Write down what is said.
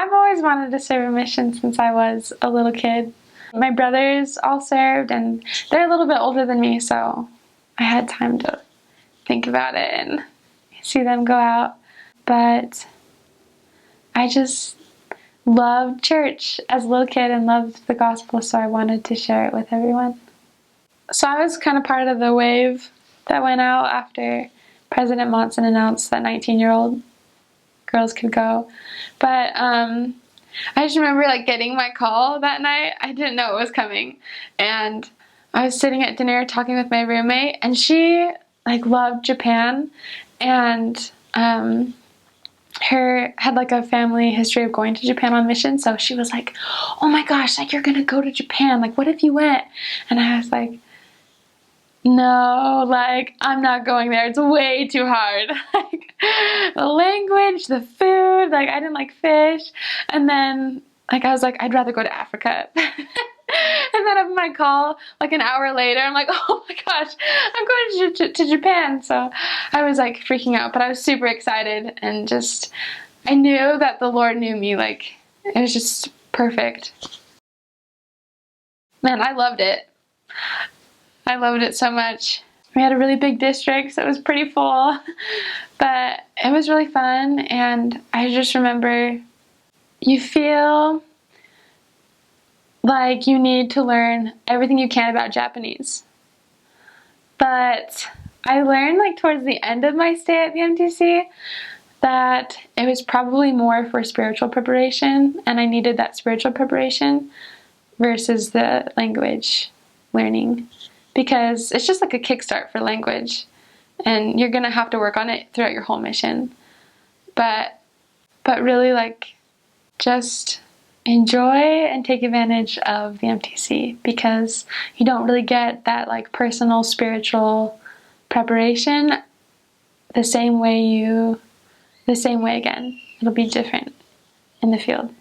I've always wanted to serve a mission since I was a little kid. My brothers all served, and they're a little bit older than me, so I had time to think about it and see them go out. But I just loved church as a little kid and loved the gospel, so I wanted to share it with everyone. So I was kind of part of the wave that went out after President Monson announced that 19-year-old girls could go. But I just remember like getting my call that night. I didn't know it was coming. And I was sitting at dinner talking with my roommate, and she like loved Japan, and her had like a family history of going to Japan on mission. So she was like, oh my gosh, like you're gonna go to Japan. Like what if you went? And I was like, no, like I'm not going there. It's way too hard. Like the language, the food, like I didn't like fish. And then like I was like, I'd rather go to Africa. And then on my call, like an hour later, I'm like, oh my gosh, I'm going to Japan. So I was like freaking out, but I was super excited, and just, I knew that the Lord knew me. Like, it was just perfect. Man, I loved it. I loved it so much. We had a really big district, so it was pretty full, but it was really fun. And I just remember, you feel like you need to learn everything you can about Japanese. But I learned like towards the end of my stay at the MTC that it was probably more for spiritual preparation, and I needed that spiritual preparation versus the language learning, because it's just like a kickstart for language, and you're gonna have to work on it throughout your whole mission. But really, like, just enjoy and take advantage of the MTC, because you don't really get that like personal spiritual preparation the same way again. It'll be different in the field.